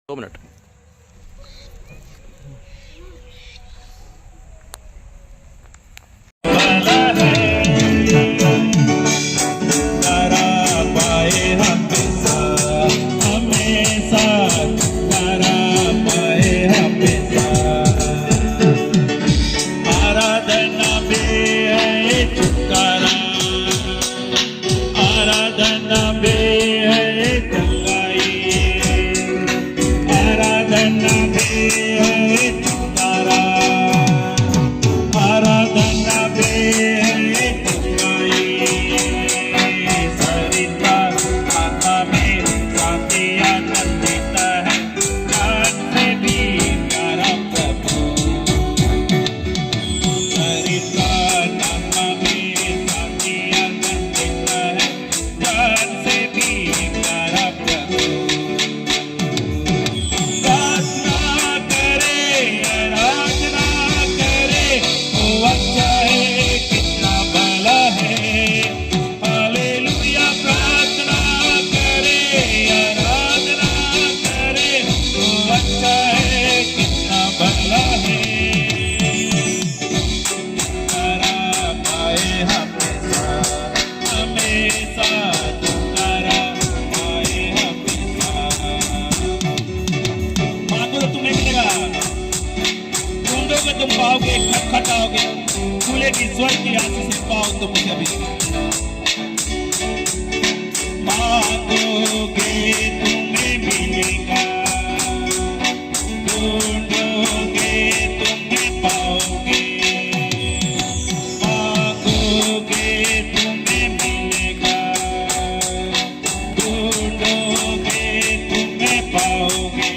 2 minute. तुम पाओगे, खटखटाओगे, खुलेगी स्वर्ग की आशीष से पाओ तुम मुझे अभी। मांगोगे तुम्हें मिलेगा, ढूंढोगे तुम्हें पाओगे। मांगोगे तुम्हें मिलेगा, ढूंढोगे तुम्हें पाओगे।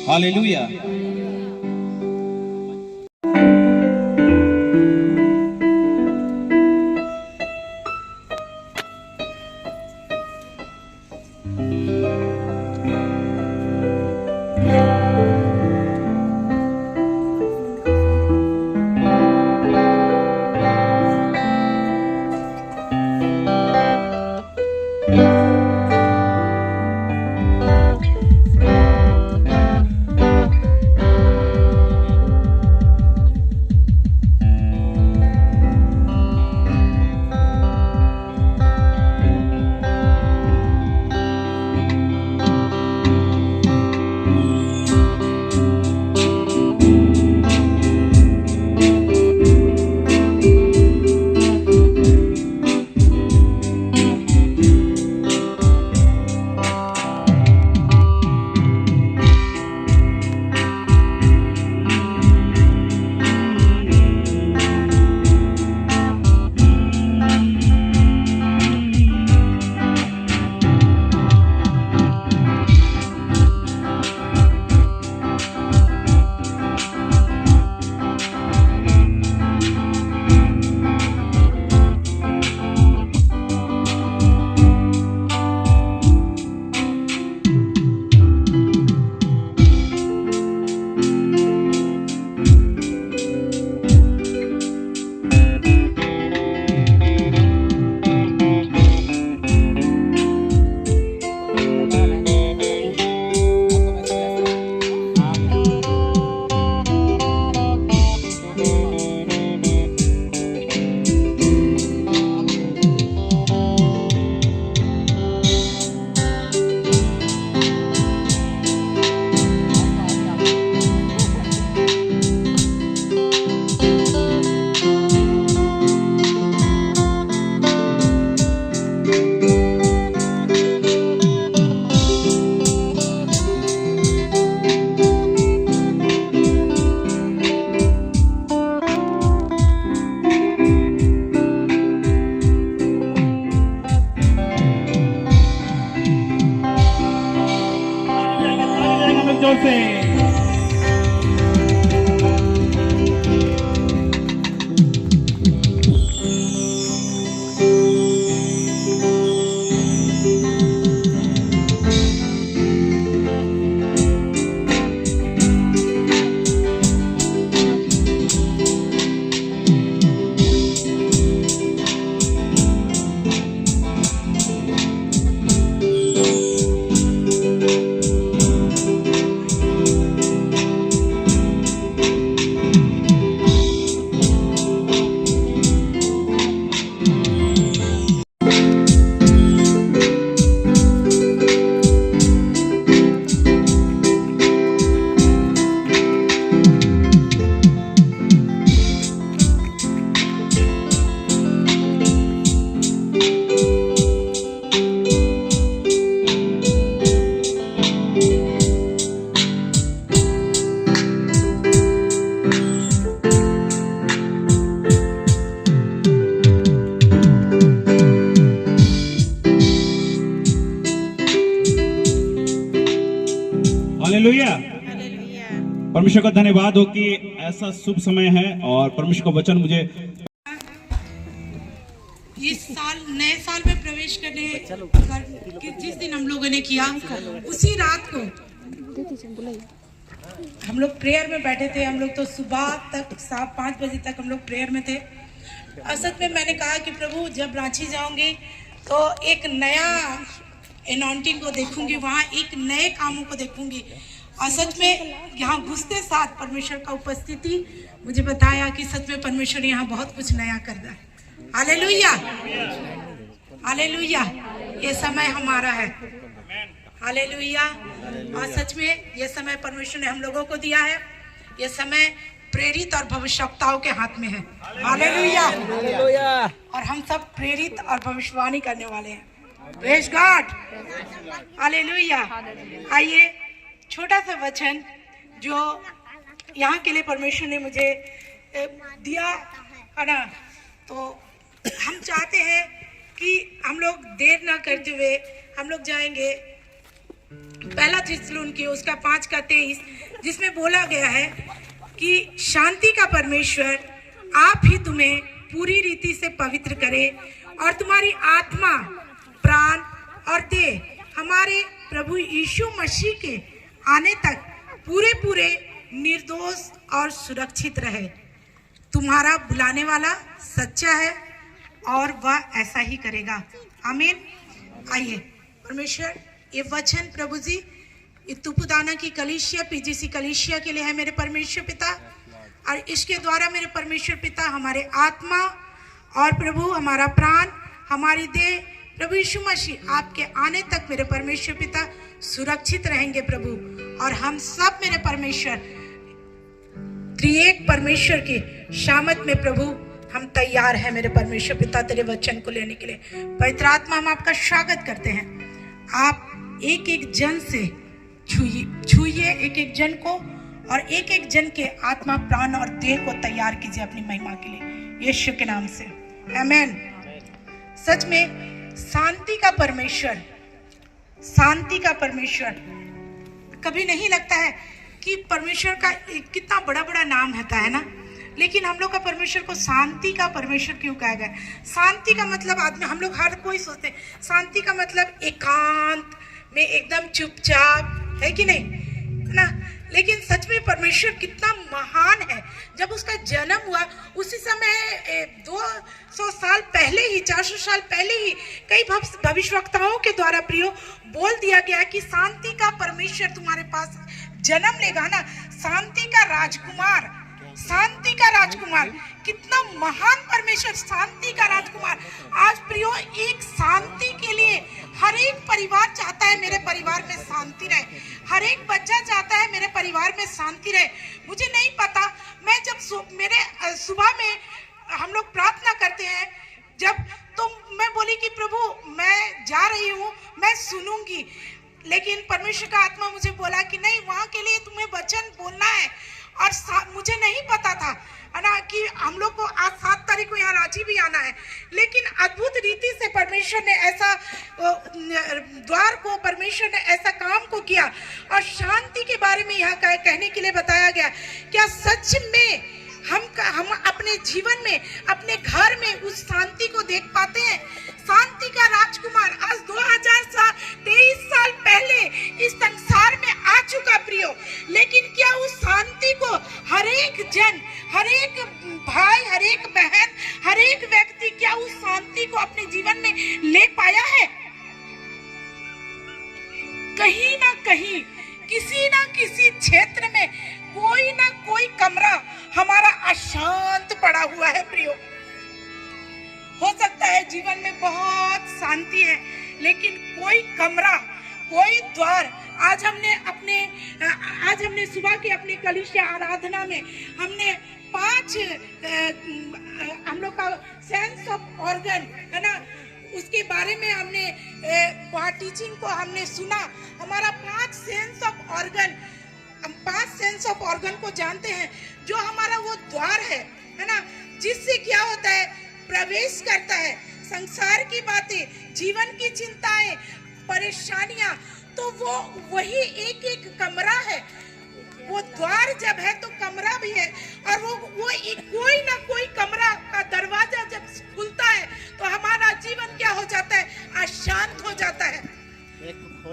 हालेलुया। जोर से। हालेलुया। परमेश्वर का धन्यवाद हो कि ऐसा शुभ समय है और परमेश्वर का वचन मुझे इस साल नए साल में प्रवेश करने जिस दिन हम लोगों ने किया उसी रात को हम लोग प्रेयर में बैठे थे। हम लोग तो सुबह तक 5 बजे तक हम लोग प्रेयर में थे। असल में मैंने कहा कि प्रभु जब रांची जाऊंगी तो एक नया अनाउंटिंग को देखूंगी, वहाँ एक नए कामों को देखूंगी। और सच में यहाँ घुसते साथ परमेश्वर का उपस्थिति मुझे बताया कि सच में परमेश्वर यहाँ बहुत कुछ नया कर रहा है। Hallelujah, hallelujah. ये समय हमारा है। हालेलुया। और सच में ये समय परमेश्वर ने हम लोगों को दिया है। ये समय प्रेरित और भविष्यवक्ताओं के हाथ में है। हालेलुया। और हम सब प्रेरित और भविष्यवाणी करने वाले हैं। Praise God, hallelujah. आइए छोटा सा वचन जो यहाँ के लिए परमेश्वर ने मुझे दिया है ना, तो हम चाहते हैं कि हम लोग देर ना करते हुए हम लोग जाएंगे पहला थिस्सलुनीके उसका 5:23, जिसमें बोला गया है कि शांति का परमेश्वर आप ही तुम्हें पूरी रीति से पवित्र करे और तुम्हारी आत्मा, प्राण और देह हमारे प्रभु यीशु मसीह के आने तक पूरे निर्दोष और सुरक्षित रहे। तुम्हारा बुलाने वाला सच्चा है और वह ऐसा ही करेगा। आमीन। आइए परमेश्वर ये वचन प्रभु जी तुपुदाना की कलीसिया, पीजीसी कलीसिया के लिए है मेरे परमेश्वर पिता, और इसके द्वारा मेरे परमेश्वर पिता हमारे आत्मा और प्रभु हमारा प्राण, हमारी देह प्रभु यीशु मसीह आपके आने तक मेरे परमेश्वर पिता सुरक्षित रहेंगे प्रभु। और हम सब मेरे परमेश्वर त्रिएक परमेश्वर के शामत में प्रभु हम तैयार हैं मेरे परमेश्वर पिता तेरे वचन को लेने के लिए। पवित्र आत्मा हम आपका स्वागत करते हैं। आप एक एक जन से छूइए एक एक जन को, और एक एक जन के आत्मा, प्राण और देह को तैयार कीजिए अपनी महिमा के लिए, यीशु के नाम से, आमीन। सच में शांति का परमेश्वर, शांति का परमेश्वर, कभी नहीं लगता है कि परमेश्वर का कितना बड़ा बड़ा नाम होता है ना, लेकिन हम लोग का परमेश्वर को शांति का परमेश्वर क्यों कहा गया? शांति का मतलब आदमी, हम लोग हर कोई सोचते हैं शांति का मतलब एकांत में एकदम चुपचाप, है कि नहीं, है ना? लेकिन सच में परमेश्वर कितना महान है। जब उसका जन्म हुआ उसी समय 200 साल पहले ही, 400 साल पहले ही कई भविष्यवक्ताओं के द्वारा प्रियो बोल दिया गया कि शांति का परमेश्वर तुम्हारे पास जन्म लेगा ना, शांति का राजकुमार, शांति का राजकुमार, कितना महान परमेश्वर, शांति का राजकुमार। आज प्रियो एक शांति के लिए हर एक परिवार चाहता है मेरे परिवार में शांति रहे, हर एक बच्चा चाहता है मेरे परिवार में शांति रहे। मुझे नहीं पता, मैं जब मेरे सुबह में हम लोग प्रार्थना करते हैं जब, तो मैं बोली कि प्रभु मैं जा रही हूँ, मैं सुनूंगी, लेकिन परमेश्वर का आत्मा मुझे बोला कि नहीं, वहाँ के लिए तुम्हें वचन बोलना है। और मुझे नहीं पता था है ना कि हम लोग को आज 7 तारीख को यहाँ रांची भी आना है, लेकिन अद्भुत रीति से परमेश्वर ने ऐसा द्वार को, परमेश्वर ने ऐसा काम को किया। और शांति के बारे में यहाँ कहने के लिए बताया गया। क्या सच में हम अपने जीवन में, अपने घर में उस शांति को देख पाते हैं? शांति का राजकुमार आज 2023 साल पहले इस संसार में आ चुका प्रियो, लेकिन क्या उस शांति को हर एक जन, हर एक भाई, हर एक बहन, हर एक व्यक्ति क्या उस शांति को अपने जीवन में ले पाया है? कहीं ना कहीं, किसी ना किसी क्षेत्र में कोई ना कोई कमरा हमारा अशांत पड़ा हुआ है प्रियो। हो सकता है जीवन में बहुत शांति है, लेकिन कोई कमरा, कोई द्वार, आज हमने सुबह के अपने कलीसिया आराधना में हमने 5 हम लोग का सेंस ऑफ ऑर्गन है ना, उसके बारे में हमने टीचिंग को हमने सुना। हमारा 5 सेंस ऑफ ऑर्गन, हम 5 सेंस ऑफ ऑर्गन को जानते हैं, जो हमारा वो द्वार है ना, जिससे क्या होता है, प्रवेश करता है संसार की बातें, जीवन की चिंताएं, परेशानियां, तो वो वही एक एक कमरा है। वो द्वार जब है तो कमरा भी है, और वो कोई ना कोई कमरा का दरवाजा जब खुलता है तो हमारा जीवन क्या हो जाता है, अशांत हो जाता है,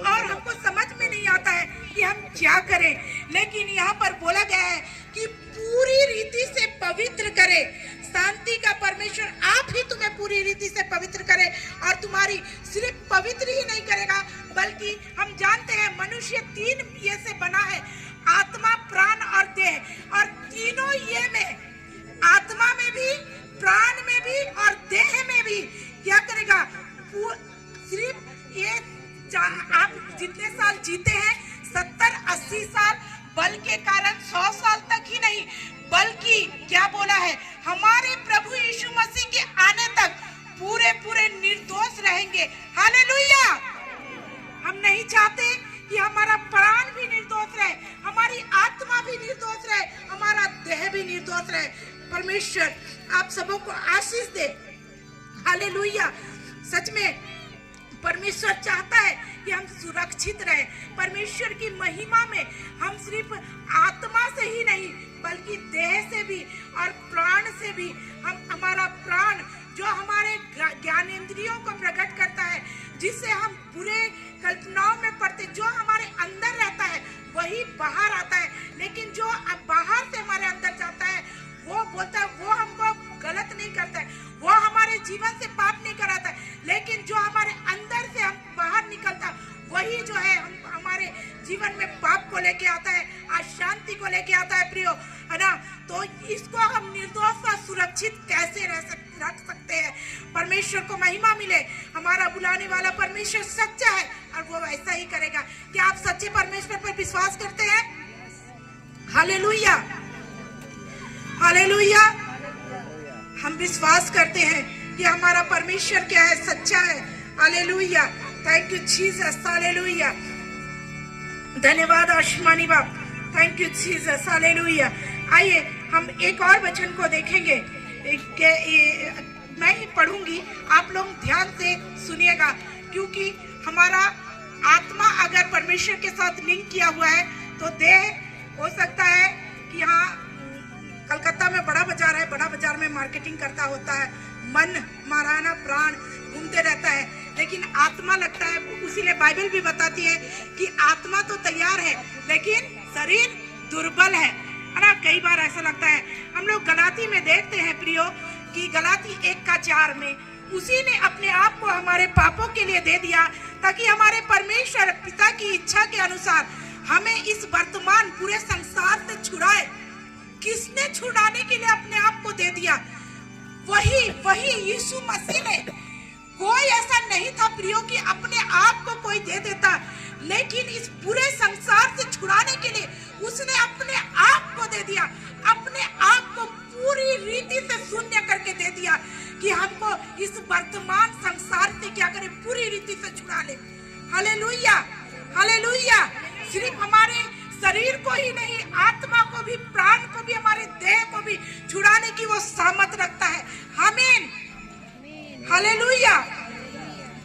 और हमको समझ में नहीं आता है कि हम क्या करें। लेकिन यहाँ पर बोला गया है कि पूरी रीति से पवित्र करे। शांति का परमेश्वर आप ही तुम्हें पूरी रीति से पवित्र करे, और तुम्हारी सिर्फ पवित्र ही नहीं करेगा, बल्कि हम जानते हैं मनुष्य 3 ये से बना है, आत्मा, प्राण और देह, और तीनों ये में, आत्मा में भी, प्राण में भी और देह में भी क्या करेगा, सिर्फ ये आप जितने साल जीते हैं 70-80 साल, बल के कारण 100 साल तक ही नहीं, बल्कि क्या बोला है, हमारे प्रभु यीशु मसीह के आने तक पूरे निर्दोष रहेंगे। हालेलुया। हम नहीं चाहते कि हमारा प्राण भी निर्दोष रहे, हमारी आत्मा भी निर्दोष रहे, हमारा देह भी निर्दोष रहे। परमेश्वर आप सबों को आशीष दे। हालेलुया। सच में परमेश्वर चाहता है कि हम सुरक्षित रहे। परमेश्वर की महिमा में हम सिर्फ आत्मा से ही नहीं, बल्कि देह से भी और प्राण से भी, हमारा प्राण जो हमारे ज्ञानेंद्रियों को प्रकट करता है, जिससे हम बुरे कल्पनाओं में पड़ते, जो हमारे अंदर रहता है वही बाहर आता है, लेकिन जो अब बाहर से हमारे अंदर जाता है वो बोलता है, वो हमको गलत नहीं करता है, वो हमारे जीवन से पाप नहीं कराता है, लेकिन जो हमारे अंदर से हम बाहर निकलता वही जो है हमारे जीवन में पाप को लेके आता है, अशांति को लेके आता है प्रियो, है ना। तो इसको हम निर्दोष और सुरक्षित कैसे रख सकते हैं? परमेश्वर को महिमा मिले। हमारा बुलाने वाला परमेश्वर सच्चा है और वो ऐसा ही करेगा। क्या आप सच्चे परमेश्वर पर विश्वास करते हैं? Hallelujah, hallelujah. हम विश्वास करते हैं कि हमारा परमेश्वर क्या है, सच्चा है। Hallelujah, thank you Jesus. Hallelujah, धन्यवाद आसमानी बाप, थैंक यू जीसस। हालेलुया। आइए हम एक और वचन को देखेंगे, मैं ही पढ़ूंगी, आप लोग ध्यान से सुनिएगा, क्योंकि हमारा आत्मा अगर परमेश्वर के साथ लिंक किया हुआ है तो देह हो सकता है कि यहाँ कलकत्ता में बड़ा बाजार है, बड़ा बाजार में मार्केटिंग करता होता है, मन माराना प्राण घूमते रहता है, लेकिन आत्मा लगता है, उसीलिए बाइबल भी बताती है कि आत्मा तो तैयार है लेकिन शरीर दुर्बल है ना। कई बार ऐसा लगता है, हम लोग गलाती में देखते हैं प्रियो कि गलाती 1:4 में उसी ने अपने आप को हमारे पापों के लिए दे दिया, ताकि हमारे परमेश्वर पिता की इच्छा के अनुसार हमें इस वर्तमान पूरे संसार से छुड़ाए। किसने छुड़ाने के लिए अपने आप को दे दिया? वही यीशु मसीह ने। कोई ऐसा नहीं था प्रियो कि अपने आप को कोई दे देता, लेकिन इस पूरे संसार से छुड़ाने के लिए उसने अपने आप को दे दिया, अपने आप को पूरी रीति से शून्य करके दे दिया कि हमको इस वर्तमान संसार से क्या करे, पूरी रीति से छुड़ा ले। Hallelujah, hallelujah. सिर्फ हमारे शरीर को ही नहीं, आत्मा को भी, प्राण को भी, हमारे देह को भी छुड़ाने की वो सामर्थ रखता है। आमीन, हालेलुया।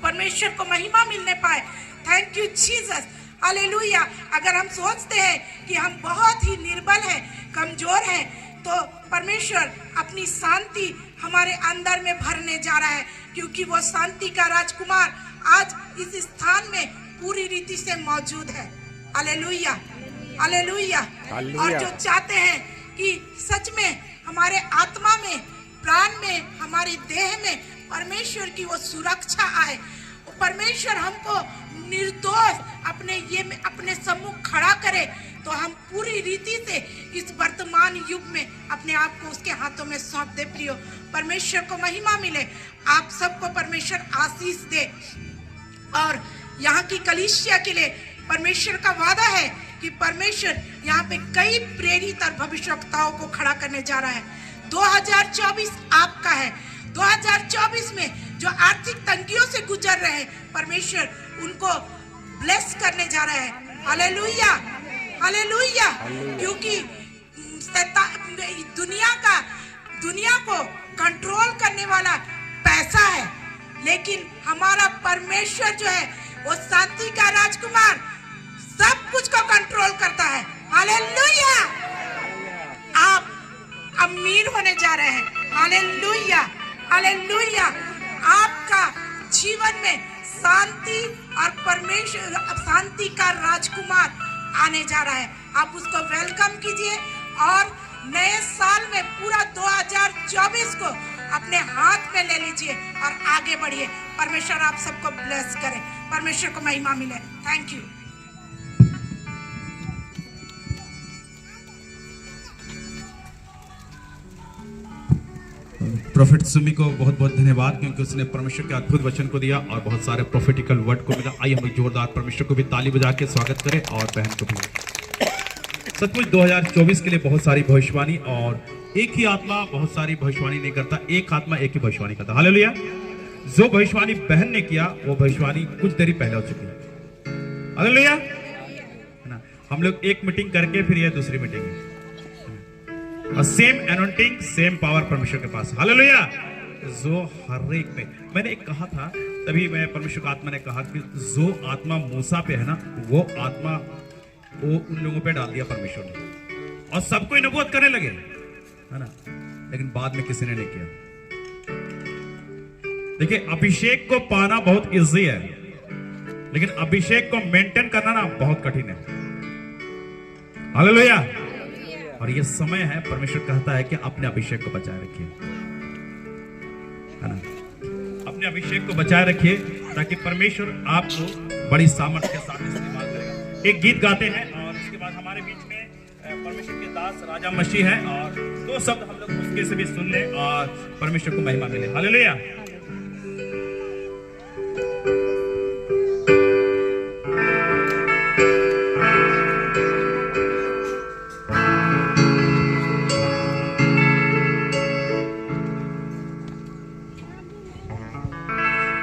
परमेश्वर को महिमा मिलने पाए। Thank you Jesus. हालेलुया। अगर हम सोचते हैं कि हम बहुत ही निर्बल हैं, कमजोर हैं, तो परमेश्वर अपनी शांति हमारे अंदर में भरने जा रहा है, क्योंकि वो शांति का राजकुमार आज इस स्थान में पूरी रीति से मौजूद है। Hallelujah, hallelujah. और जो चाहते हैं कि सच में हमारे आत्मा में, प्राण में, हमारी देह में परमेश्वर की वो सुरक्षा आए, परमेश्वर हमको निर्दोष अपने सम्मुख खड़ा करे, तो हम पूरी रीति से इस वर्तमान युग में अपने आप को उसके हाथों में सौंप दे। प्रियो, परमेश्वर को महिमा मिले, आप सबको परमेश्वर आशीष दे। और यहाँ की कलीसिया के लिए परमेश्वर का वादा है कि परमेश्वर यहाँ पे कई प्रेरित और भविष्यवक्ताओं को खड़ा करने जा रहा है। 2024 आपका है। 2024 में जो आर्थिक तंगियों से गुजर रहे हैं, परमेश्वर उनको ब्लेस करने जा रहा है। Hallelujah, hallelujah. क्योंकि दुनिया को कंट्रोल करने वाला पैसा है, लेकिन हमारा परमेश्वर जो है वो शांति का राजकुमार सब कुछ को कंट्रोल करता है। हालेलुया। आप अमीर होने जा रहे हैं। Hallelujah, hallelujah. आपका जीवन में शांति और परमेश्वर शांति का राजकुमार आने जा रहा है। आप उसको वेलकम कीजिए और नए साल में पूरा 2024 को अपने हाथ में ले लीजिए और आगे बढ़िए। परमेश्वर आप सबको ब्लेस करे, परमेश्वर को महिमा मिले। Thank you. प्रोफेट सुमी को बहुत बहुत धन्यवाद, क्योंकि उसने परमेश्वर के अद्भुत वचन को दिया और बहुत सारे प्रोफेटिकल वर्ड को मिला। आइए हम जोरदार परमेश्वर को भी ताली बजा के स्वागत करें और बहन को भी। सचमुच 2024 के लिए बहुत सारी भविष्यवाणी, और एक ही आत्मा बहुत सारी भविष्यवाणी नहीं करता, एक आत्मा एक ही भविष्यवाणी करता। हालेलुया। जो भविष्यवाणी बहन ने किया वो भविष्यवाणी कुछ देरी पहले हो चुकी है। हालेलुया। हम लोग एक मीटिंग करके फिर ये दूसरी मीटिंग है, और सेम एनोइंटिंग, सेम पावर परमेश्वर के पास। हालेलुया। जो हर एक पे, मैंने एक कहा था तभी मैं परमेश्वर का आत्मा ने कहा कि जो आत्मा मूसा पे है ना, वो आत्मा वो उन लोगों पे डाल दिया परमेश्वर ने, और सबको नबूवत करने लगे, है ना। लेकिन बाद में किसी ने नहीं किया। देखिए, अभिषेक को पाना बहुत इजी है, लेकिन अभिषेक को मेंटेन करना ना बहुत कठिन है। हालेलुया। और ये समय है, परमेश्वर कहता है कि अपने अभिषेक को बचाए रखिए, है ना। अपने अभिषेक को बचाए रखिए, ताकि परमेश्वर आपको बड़ी सामर्थ्य के साथ इस्तेमाल करेगा। एक गीत गाते हैं और उसके बाद हमारे बीच में परमेश्वर के दास राजा मसीह है, और दो शब्द हम लोग उसके से भी सुन ले और परमेश्वर को महिमा मिले। हालेलुया।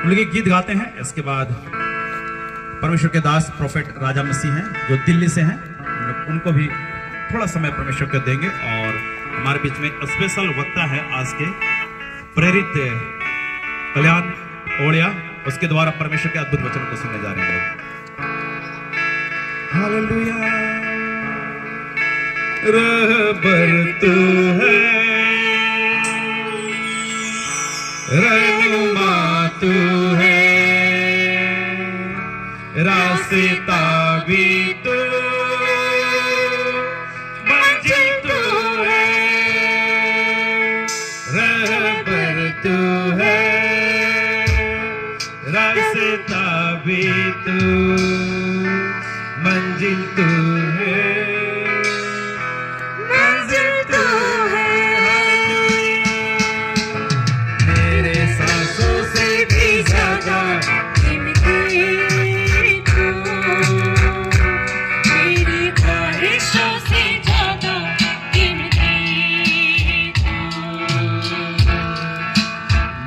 हम लोग एक गीत गाते हैं, इसके बाद परमेश्वर के दास प्रोफेट राजा मसीह हैं जो दिल्ली से हैं, हम लोग उनको भी थोड़ा समय परमेश्वर को देंगे। और हमारे बीच में स्पेशल वक्ता है आज के प्रेरित कल्याण ओड़िया, उसके द्वारा परमेश्वर के अद्भुत वचन को सुनने जा रहे हैं। हालेलुया। रहबर तू है, रहनुमा तू है, रास्ता भी तू, मंजिल तू है। रहबर तू है, रास्ता भी तू, मंजिल तू है, मंजिल तू है। मेरे सांसों से भी ज्यादा मेरी ख्वाहिशों से ज्यादा कीमती तू,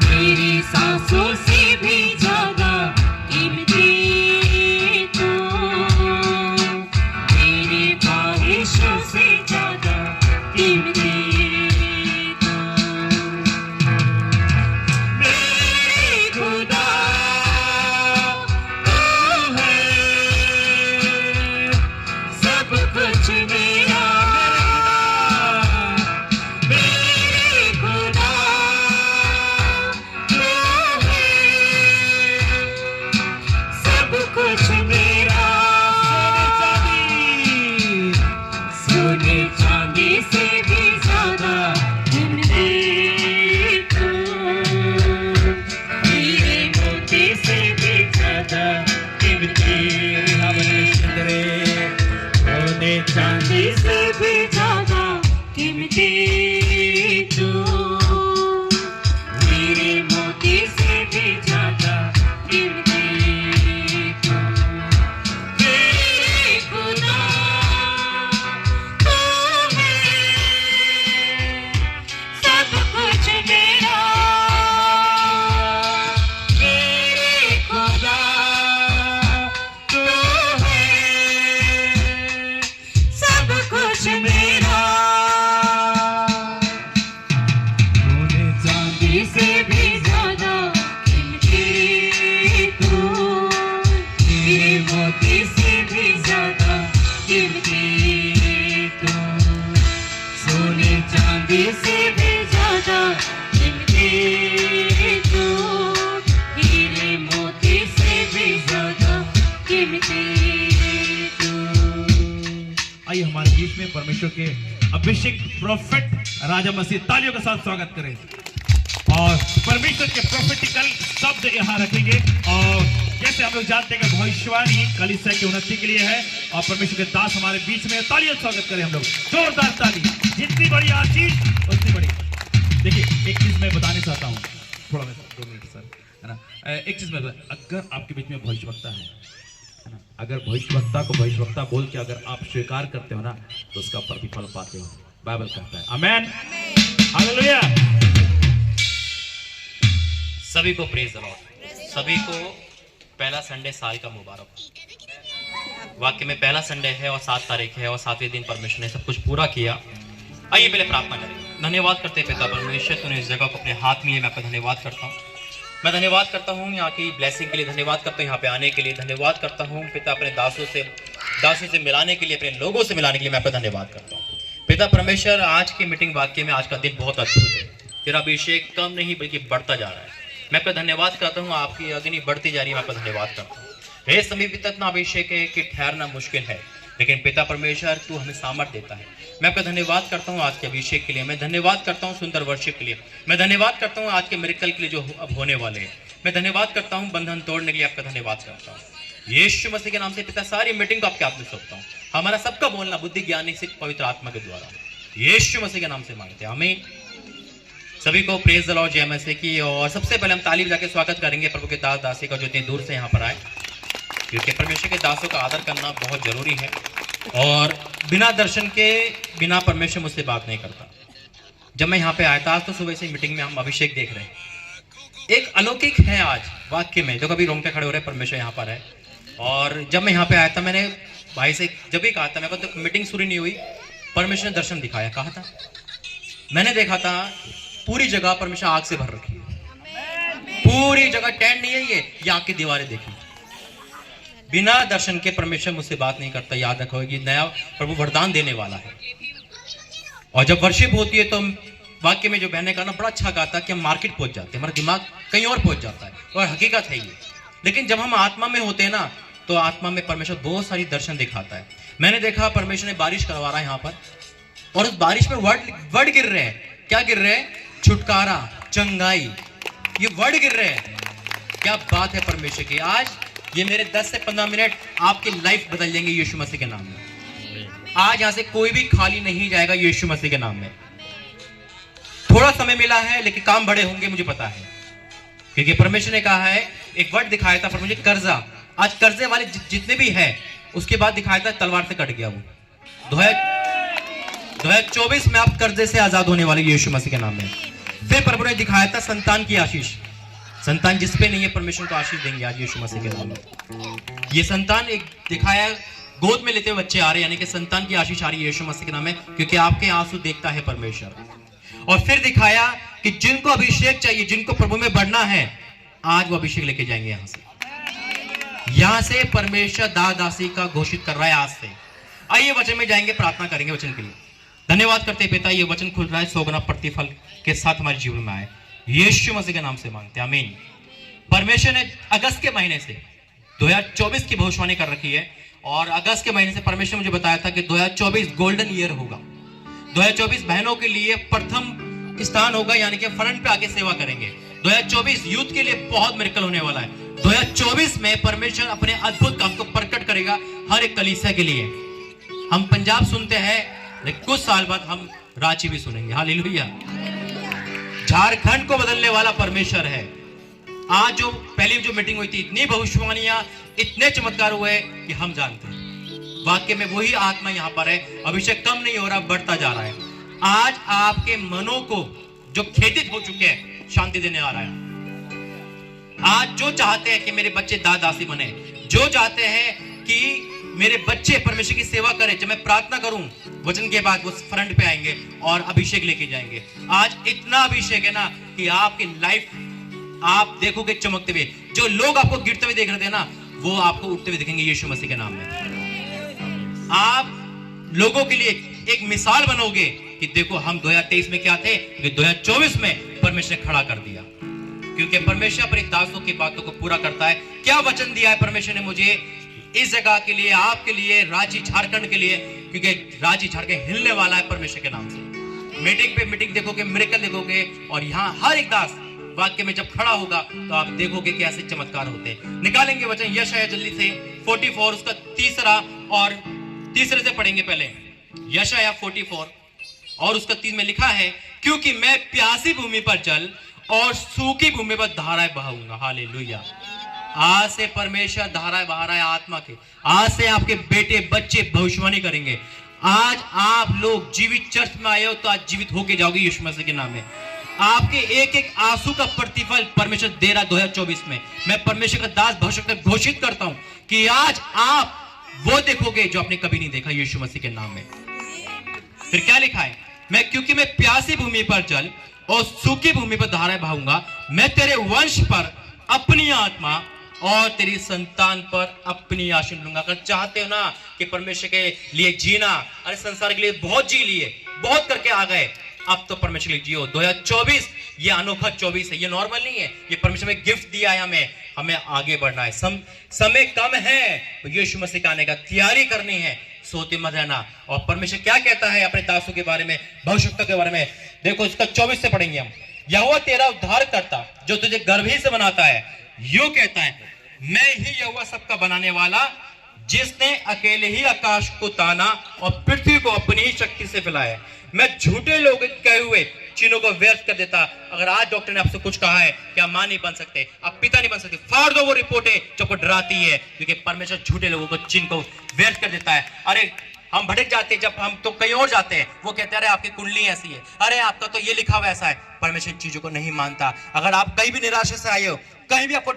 मेरी सांसों से भी ज्यादा कीमती तू, मेरी चांदी से भी ज्यादा कीमती तू, मेरे मोती से भी ज्यादा कीमती तू। मेरे खुदा तू है सब कुछ मेरा, मेरे खुदा तू है सब कुछ मेरा। सोने चांदी से भी ज्यादा कीमती तू, मेरे मोती से भी ज्यादा कीमती तू, सोने चांदी से भी ज्यादा कीमती तू, मेरे मोती से भी ज्यादा कीमती तू। आइए हमारे बीच में परमेश्वर के अभिषेक प्रोफेट राजा मसीह तालियों के साथ स्वागत करें और परमेश्वर के प्रोफेटिकल शब्द यहाँ रखेंगे। और जैसे हम लोग जानते हैं कि भविष्यवाणी कलीसिया की उन्नति के लिए है और परमेश्वर के दास हमारे बीच में है। तालियों से स्वागत करें हम लोग, जोरदार ताली। जितनी बड़ी आशीष उतनी बड़ी। देखिए एक चीज मैं बताना चाहता हूँ, थोड़ा मैं 2 मिनट सर, है ना। एक चीज मैं अगर आपके बीच में भविष्यवक्ता है ना, अगर भविष्यवक्ता को भविष्यवक्ता बोल के अगर आप स्वीकार करते हो ना तो उसका प्रतिफल पाते हो, बाइबल कहता है। आमेन, हालेलुया। सभी को प्रेज द लॉर्ड, सभी को पहला संडे साल का मुबारक। वाक्य में पहला संडे है और 7 तारीख है और 7वें दिन परमेश्वर ने सब कुछ पूरा किया। आइए पहले प्रार्थना करें। धन्यवाद करते हैं पिता परमेश्वर, तूने इस जगह को अपने हाथ में लिए, मैं आपका धन्यवाद करता हूँ। मैं धन्यवाद करता हूँ यहाँ की ब्लेसिंग के लिए, धन्यवाद करता हूँ यहाँ पे आने के लिए, धन्यवाद करता हूँ पिता अपने दासों से मिलाने के लिए, अपने लोगों से मिलाने के लिए मैं आपका धन्यवाद करता हूँ। पिता परमेश्वर आज की मीटिंग वाक्य में आज का दिन बहुत अद्भुत है। तेरा अभिषेक कम नहीं बल्कि बढ़ता जा रहा है। मैं आपका धन्यवाद करता हूँ, आपकी अग्नि बढ़ती जा रही है, मैं आपका धन्यवाद करता हूँ। हे समय भी इतना अभिषेक है कि ठहरना मुश्किल है, लेकिन पिता परमेश्वर तू हमें सामर्थ देता है। मैं आपका धन्यवाद करता हूँ आज के अभिषेक के लिए, मैं धन्यवाद करता हूँ सुंदर वर्षिप के लिए, मैं धन्यवाद करता हूँ आज के मिरेकल के लिए जो अब होने वाले हैं। मैं धन्यवाद करता हूँ बंधन तोड़ने के लिए, आपका धन्यवाद करता हूँ यीशु मसीह के नाम से। पिता सारी मीटिंग को आपके हाथ में सौंपता हूँ, हमारा सबका बोलना बुद्धि ज्ञानी से पवित्र आत्मा के द्वारा यीशु मसीह के नाम से मांगते हैं, आमीन। सभी को प्रेज द लॉर्ड जय मसीह की। और सबसे पहले हम ताली बजा के स्वागत करेंगे प्रभु के दास दासी का जो इतनी दूर से यहाँ पर आए, क्योंकि परमेश्वर के दासों का आदर करना बहुत जरूरी है और बिना दर्शन के बिना परमेश्वर मुझसे बात नहीं करता। जब मैं यहाँ पे आया था, आज तो सुबह से मीटिंग में हम अभिषेक देख रहे हैं, एक अलौकिक है आज वाक्य में। जो कभी रोंगटे खड़े हो रहे, परमेश्वर यहाँ पर है। और जब मैं यहाँ पे आया था, मैंने भाई से जब भी कहा था, मेरे को तो मीटिंग शुरू नहीं हुई, परमेश्वर ने दर्शन दिखाया, कहा था, मैंने देखा था पूरी जगह परमेश्वर आग से भर रखी है, पूरी जगह टेंट नहीं है ये आग की दीवारें देखी। बिना दर्शन के परमेश्वर मुझसे बात नहीं करता। याद रखो कि नया प्रभु वरदान देने वाला है। और जब वर्शिप होती है तो वाक्य में जो बहने का ना बड़ा अच्छा गाता है कि हम मार्केट पहुंच जाते हैं, हमारा दिमाग कहीं और पहुंच जाता है और हकीकत है ये। लेकिन जब हम आत्मा में होते हैं ना, तो आत्मा में परमेश्वर बहुत सारी दर्शन दिखाता है। मैंने देखा परमेश्वर ने बारिश करवा रहा है यहाँ पर, और उस बारिश में वर्ड गिर रहे हैं। क्या गिर रहे हैं? छुटकारा, चंगाई, ये वर्ड गिर रहे हैं। क्या बात है परमेश्वर की। आज ये मेरे 10 से 15 मिनट आपकी लाइफ बदल जाएंगे यीशु मसीह के नाम में। आज यहाँ से कोई भी खाली नहीं जाएगा यीशु मसीह के नाम में। थोड़ा समय मिला है लेकिन काम बड़े होंगे, मुझे पता है, क्योंकि परमेश्वर ने कहा है, एक वर्ड दिखाया था पर मुझे, कर्जा। आज कर्जे वाले जितने भी हैं, उसके बाद दिखाया था तलवार से कट गया वो। 2024 में आप कर्जे से आजाद होने वाले यीशु मसीह के नाम में। फिर प्रभु ने दिखाया था संतान की आशीष। संतान जिस पे नहीं है परमेश्वर को आशीष देंगे आज यीशु मसीह के नाम में। ये संतान एक दिखाया, गोद में लेते हुए बच्चे आ रहे, यानी कि संतान की आशीष आ रही है यीशु मसीह के नाम में, क्योंकि आपके आंसू देखता है परमेश्वर। और फिर दिखाया कि जिनको अभिषेक चाहिए, जिनको प्रभु में बढ़ना है, आज वो अभिषेक लेके जाएंगे यहां से परमेश्वर दासी का घोषित कर रहा है आज से। आइए वचन में जाएंगे, प्रार्थना करेंगे वचन के लिए। धन्यवाद करते पिता, ये वचन खुल रहा है, 100 गुना प्रतिफल के साथ हमारे जीवन में आए, यीशु मसीह के नाम से मांगते हैं, आमीन। परमेश्वर ने अगस्त के महीने से 2024 की भविष्यवाणी कर रखी है, और अगस्त के महीने से परमेश्वर मुझे बताया था कि 2024 गोल्डन ईयर होगा। 2024 बहनों के लिए प्रथम स्थान होगा, यानी कि फ्रंट पे आके सेवा करेंगे। 2024 यूथ के लिए बहुत मिरेकल होने वाला है। 2024 में परमेश्वर अपने अद्भुत काम को प्रकट करेगा हर एक कलीसिया के लिए। हम पंजाब सुनते हैं, लेकिन कुछ साल बाद हम रांची भी सुनेंगे। हालेलुया। झारखंड को बदलने वाला परमेश्वर है। आज जो पहली जो मीटिंग हुई थी, इतनी भविष्यवाणियां, इतने चमत्कार हुए कि हम जानते हैं वाक्य में वही आत्मा यहाँ पर है। अभिषेक कम नहीं हो रहा, बढ़ता जा रहा है। आज आपके मनों को जो खेदित हो चुके हैं, शांति देने आ रहा है। आज जो चाहते हैं कि मेरे बच्चे दादासी बने, जो चाहते हैं कि मेरे बच्चे परमेश्वर की सेवा करें, जब मैं प्रार्थना करूं वचन के बाद वो फ्रंट पे आएंगे और अभिषेक लेके जाएंगे। आज इतना अभिषेक है ना कि आपकी लाइफ आप देखोगे चमकते हुए। जो लोग आपको गिरते हुए देख रहे थे ना, वो आपको उठते हुए दिखेंगे यीशु मसीह के नाम में। आप लोगों के लिए एक मिसाल बनोगे कि देखो हम 2023 में क्या थे, 2024 में परमेश्वर ने खड़ा कर दिया। क्योंकि परमेश्वर अपने दासों की बातों को पूरा करता है। क्या वचन दिया है परमेश्वर ने मुझे इस जगह के लिए, आपके लिए, रांची झारखंड के लिए, क्योंकि रांची झारखंड हिलने वाला है परमेश्वर के नाम से। मीटिंग पे मीटिंग देखोगे, मिरेकल देखोगे, और यहाँ हर एक दास वाक्य में जब खड़ा होगा तो आप देखोगे कि ऐसे चमत्कार होते हैं। निकालेंगे वचन यशायाह जल्दी से 44 उसका तीसरे से पढ़ेंगे पहले। यशायाह 44 और उसका 3 में लिखा है, क्योंकि मैं प्यासी भूमि पर जल और सूखी भूमि पर धाराएं बहाऊंगा। हालेलुया। आज से परमेश्वर धाराएं बहा रहा है आत्मा के। आज से आपके बेटे बच्चे भविष्यवाणी करेंगे। आज आप लोग जीवित चर्च में आए हो तो आज जीवित होके जाओगे यीशु मसीह के नाम में। आपके एक एक आंसू का प्रतिफल परमेश्वर दे रहा 2024 में। मैं परमेश्वर का दास भविष्य घोषित करता हूं कि आज आप वो देखोगे जो आपने कभी नहीं देखा यीशु मसीह के नाम में। फिर क्या लिखा है, क्योंकि मैं प्यासी भूमि पर जल और सूखी भूमि पर धाराएं बहाऊंगा। मैं तेरे वंश पर अपनी आत्मा और तेरी संतान पर अपनी आशीष लूंगा। अगर चाहते हो ना कि परमेश्वर के लिए जीना, अरे संसार के लिए बहुत जी लिए, बहुत करके आ गए, अब तो परमेश्वर के लिए जियो। 2024 ये अनोखा 24 है, ये नॉर्मल नहीं है। ये परमेश्वर ने गिफ्ट दिया है हमें आगे बढ़ना है। समय कम है, तो यीशु मसीह आने का तैयारी करनी है, सोते मत रहना। और परमेश्वर क्या कहता है अपने दासों के बारे में, भविष्यवक्ता के बारे में, देखो इसका 24 से पढ़ेंगे हम। यहोवा तेरा उद्धार करता जो तुझे गर्भ ही से बनाता है, यूं कहता है, मैं ही यहोवा सबका बनाने वाला, जिसने अकेले ही आकाश को ताना और पृथ्वी को अपनी ही शक्ति से फैलाया। मैं झूठे लोग कहे हुए चिन्हों को व्यर्थ कर देता। अगर आज डॉक्टर ने आपसे कुछ कहा है कि आप मां नहीं बन सकते, आप पिता नहीं बन सकते, फाड़ दो वो रिपोर्टें जो आपको डराती है, क्योंकि परमेश्वर झूठे लोगों को चिन्ह को व्यर्थ कर देता है। अरे हम भटक जाते हैं, जब हम तो कहीं और जाते हैं, वो कहते हैं अरे आपकी कुंडली ऐसी है, अरे आपका तो ये लिखा हुआ ऐसा है। परमेश्वर चीजों को नहीं मानता। अगर आप कहीं भी निराशा से आए हो, कहीं भी आपको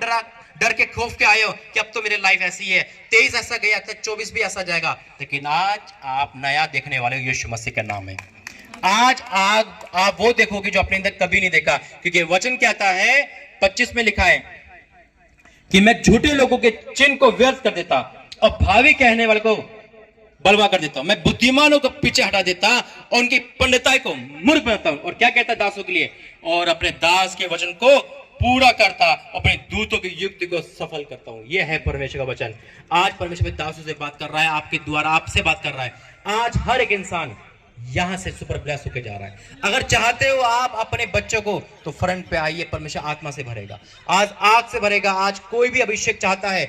डर के खौफ के आए हो कि अब तो मेरी लाइफ ऐसी है, 23 ऐसा गया, 24 भी ऐसा जाएगा, लेकिन आज आप नया देखने वाले हो यीशु मसीह का नाम है। आज आप वो देखोगे जो अपने अंदर कभी नहीं देखा, क्योंकि वचन कहता है 25 में लिखा है कि मैं झूठे लोगों के चिन्ह को व्यर्थ कर देता और भावी कहने वाले को बलवा कर देता हूं। मैं बुद्धिमानों को पीछे हटा देता और उनकी पंडिताई को मूर्ख बनाता हूं। और क्या कहता है दासों के लिए, और अपने दास के वचन को पूरा करता, अपने दूतों की युक्ति को सफल करता हूं। यह है परमेश्वर का वचन। आज परमेश्वर दासों से बात कर रहा है, आपके द्वारा आपसे बात कर रहा है। आज हर एक इंसान यहां से सुपर ब्लेस होके जा रहा है। अगर चाहते हो आप अपने बच्चों को, तो फ्रंट पे आइए, परमेश्वर आत्मा से भरेगा, आज आग से भरेगा। आज कोई भी अभिषेक चाहता है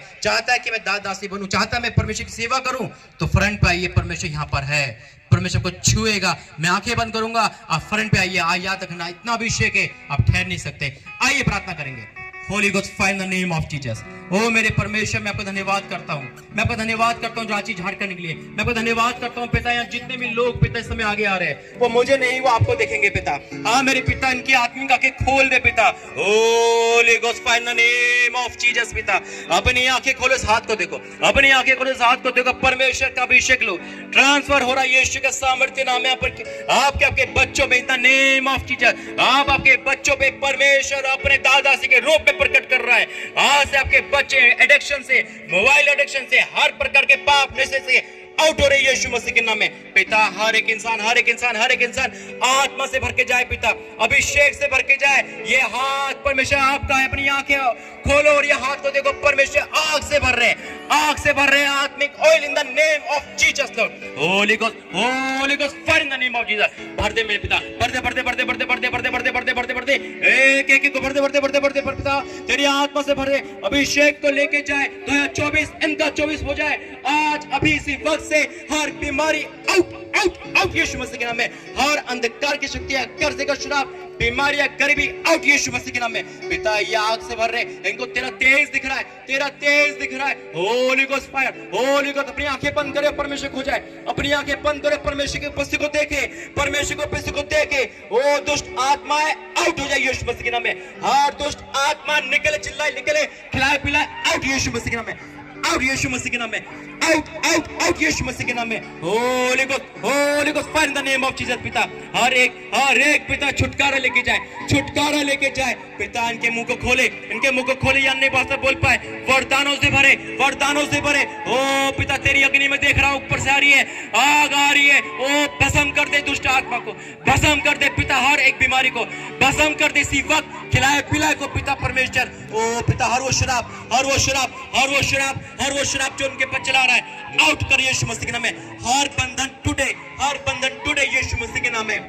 कि मैं दासी बनूं, चाहता है मैं परमेश्वर की सेवा करूं, तो फ्रंट पे आइए, परमेश्वर यहां पर है। परमेश्वर को छुएगा। मैं आंखें बंद करूंगा, आप फ्रंट पे आइए। याद रखना, इतना अभिषेक है, आप ठहर नहीं सकते। आइए प्रार्थना करेंगे। Holy Ghost fine the name of Jesus. ओ मेरे परमेश्वर, मैं आपको धन्यवाद करता हूँ। मैं आपको धन्यवाद करता हूँ रांची झारखंड के लिए। मैं आपको धन्यवाद करता हूँ पिता, यहाँ जितने भी लोग पिता इस समय आगे आ रहे हैं, वो मुझे नहीं, वो आपको देखेंगे पिता। हाँ मेरे पिता, इनकी आत्मिक आंखें खोल दे पिता। Holi Ghost fine the name of Jesus पिता। अपनी आंखें खोलो, इस हाथ को देखो, अपनी आंखें खोलो, इस हाथ को देखो। परमेश्वर का अभिषेक लो, ट्रांसफर हो रहा है यीशु के सामर्थ्य नाम में आपके बच्चों में, इन द नेम ऑफ जीसस। आप आपके बच्चों पे परमेश्वर अपने दादासी के रूप में प्रकट कर रहा है। आज से आपके बच्चे एडिक्शन से, मोबाइल एडिक्शन से, हर प्रकार के पाप नशे से आउट हो रहे यीशु मसीह के नाम में पिता। हर एक इंसान आत्मा से भर के जाए पिता, अभिषेक से भर के जाए। ये हाथ परमेश्वर आपका है। अपनी आंखें खोलो और ये हाथ को देखो, परमेश्वर आग से भर रहे हैं, आत्मिक oil in the name of Jesus Lord. Holi Ghost fire in the name of Jesus. भर दे मेरे पिता, भर दे एक को भर दे पिता, तेरी आत्मा से भर दे। अभिषेक को लेके जाए, 2024 इनका 24 हो जाए। आज अभी इसी वक्त से हर बीमारी आउट आउट आउट यीशु मसीह के नाम में। हर अंधकार की शक्तियां, कर्जे का शराब, बीमारियां, गरीबी आउट यीशु मसीह के नाम में। पिता ये आग से भर रहे, इनको तेरा तेज दिख रहा है, तेरा तेज दिख रहा है। Holi Ghost fire, Holi ghost. अपनी आंखें बंद करे, परमेश्वर खो जाए। अपनी आंखें बंद करे, परमेश्वर की उपस्थिति को देखे, परमेश्वर की उपस्थिति को देखे। ओ दुष्ट आत्माएं आउट हो जाए यीशु मसीह के नाम में। हर दुष्ट आत्मा निकले, चिल्लाए, निकले, खिलाए पिलाए आउट यीशु मसीह के नाम में। आउट यीशु मसीह के नाम में। आउट आउट आउट यीशु मसीह के नाम में। Holi Ghost fire in the name of Jesus. पिता हर एक पिता छुटकारा लेके जाए, छुटकारा लेके जाए। पिता इनके मुंह को खोले, इनके मुंह को खोले, अन्य भाषा बोल पाए, वरदानों से भरे, वरदानों से भरे। ओ पिता तेरी अग्नि में देख रहा हूं, ऊपर से आ रही है, आग आ रही है। ओ भस्म कर दे दुष्ट आत्मा को, भस्म कर दे पिता, हर एक बीमारी को भस्म कर दे इसी वक्त। खिलाए पिलाए को पिता परमेश्वर। ओ पिता हर वो शराब, हर वो शराब, हर वो शराब, हर वो शराब जो उनके पर चला रहा है, आउट कर यीशु मसीह के नाम में। हर बंधन टूटे, हर बंधन टूटे यीशु मसीह के नाम में।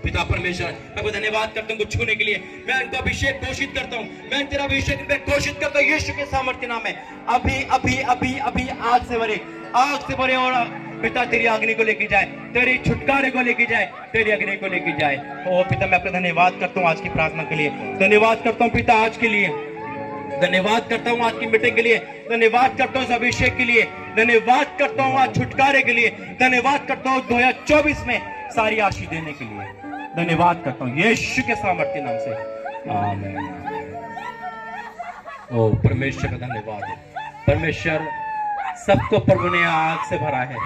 पिता परमेश्वर मैं को धन्यवाद करता हूँ छूने के लिए। मैं उनको अभिषेक घोषित करता हूँ, मैं तेरा अभिषेक में घोषित करता हूँ यीशु के सामर्थ्य नाम में। अभी अभी अभी अभी आग से भरे, आग से भरे। और पिता तेरी अग्नि को लेके जाए, तेरी छुटकारे को लेके जाए, तेरी अग्नि को लेके जाए। ओ पिता मैं आपका धन्यवाद करता हूँ आज की प्रार्थना के लिए, धन्यवाद करता हूँ पिता आज के लिए, धन्यवाद करता हूँ आज की मीटिंग के लिए, धन्यवाद करता हूँ इस अभिषेक के लिए, धन्यवाद करता हूँ आज छुटकारे के लिए, धन्यवाद करता हूँ 2024 में सारी आशीष देने के लिए, धन्यवाद करता हूँ यीशु के सामर्थ्य नाम से, आमीन। ओ परमेश्वर का धन्यवाद है। परमेश्वर सबको प्रभु ने आग से भरा है।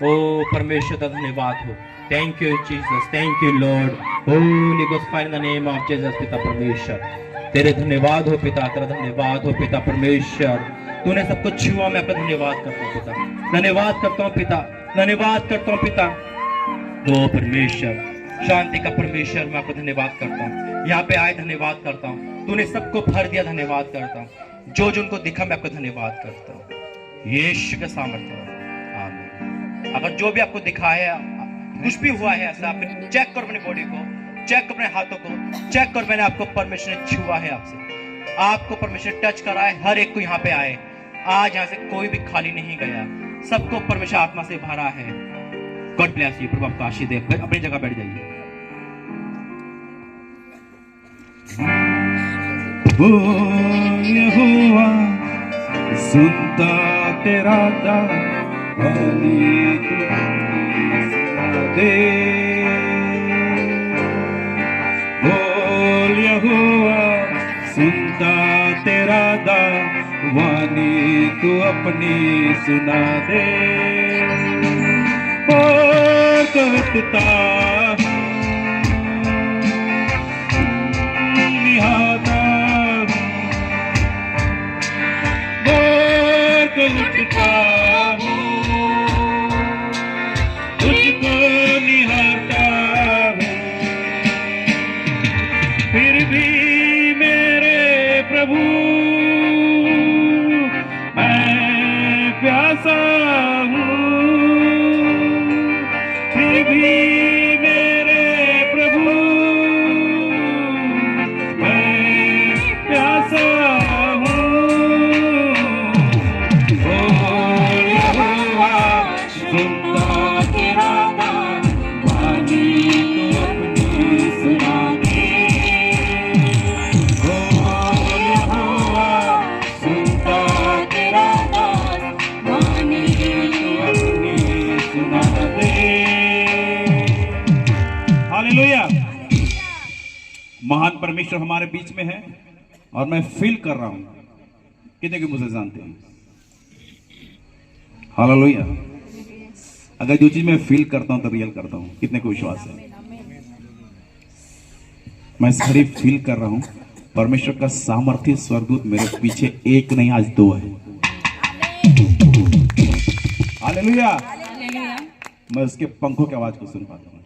ओ परमेश्वर का धन्यवाद हो। Thank you Jesus, thank you Lord. Holi Ghost fire in the name of Jesus. पिता परमेश्वर तेरे धन्यवाद हो पिता, तेरा धन्यवाद हो पिता परमेश्वर। तूने सब कुछ छुआ, मैं आपका धन्यवाद करता हूँ पिता, धन्यवाद करता हूँ पिता, धन्यवाद करता हूँ पिता। ओ परमेश्वर शांति का परमेश्वर, मैं आपको धन्यवाद करता हूँ। यहाँ पे आए धन्यवाद करता हूँ, तूने सबको भर दिया, धन्यवाद करता हूँ। जो जो उनको दिखा मैं आपको धन्यवाद करता हूँ यीशु के सामर्थ्य। आमीन। अगर जो भी आपको दिखा है, कुछ भी हुआ है ऐसा, आप चेक करो अपनी बॉडी को, चेक करो अपने हाथों को, चेक करो। मैंने आपको परमेश्वर ने छुआ है, आपसे आपको परमेश्वर टच करा है। हर एक को यहाँ पे आए, आज यहाँ से कोई भी खाली नहीं गया, सबको परमेश्वर आत्मा से भरा है। God bless you. प्रभु आपको आशीष दे। अपनी जगह बैठ जाइए। वो यहोवा सुनता तेरा दानी दे। बोल यहोवा सुनता तेरा दानी तू अपनी सुना दे। और कहता निहाता कहता तुझको निहारता हूँ, फिर भी मेरे प्रभु मैं प्यासा हूँ, फिर भी मेरे प्रभु मैं प्यासा हूँ। सुनता तेरा वाणी तो अपनी सुना दे। बोल यहोवा सुनता तेरा वाणी तो अपनी सुना दे। हालेलुया। महान परमेश्वर हमारे बीच में है और मैं फील कर रहा हूं, कितने के मुझे जानते हैं। हालेलुया। अगर जो चीज मैं फील करता हूं तो रियल करता हूं, कितने को विश्वास है। मैं सारी फील कर रहा हूं। परमेश्वर का सामर्थ्य स्वर्गदूत मेरे पीछे एक नहीं आज दो है। हालेलुया। मैं उसके पंखों की आवाज को सुन पाता हूं।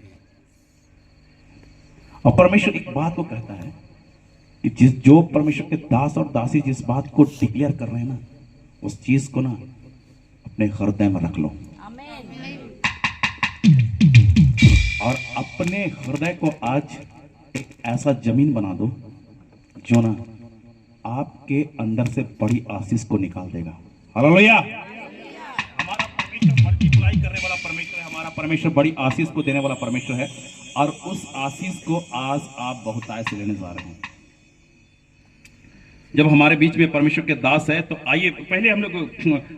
और परमेश्वर एक बात को कहता है कि जो परमेश्वर के दास और दासी जिस बात को डिक्लेयर कर रहे हैं ना, उस चीज को ना अपने हृदय में रख लो और अपने हृदय को आज एक ऐसा जमीन बना दो जो ना आपके अंदर से बड़ी आशीष को निकाल देगा। हालेलुया। हमारा परमेश्वर परमेश्वर बड़ी आशीष को देने वाला परमेश्वर है और उस आशीष को आज आप बहुतायत से लेने जा रहे हैं। जब हमारे बीच में परमेश्वर के दास है तो आइए पहले हम लोग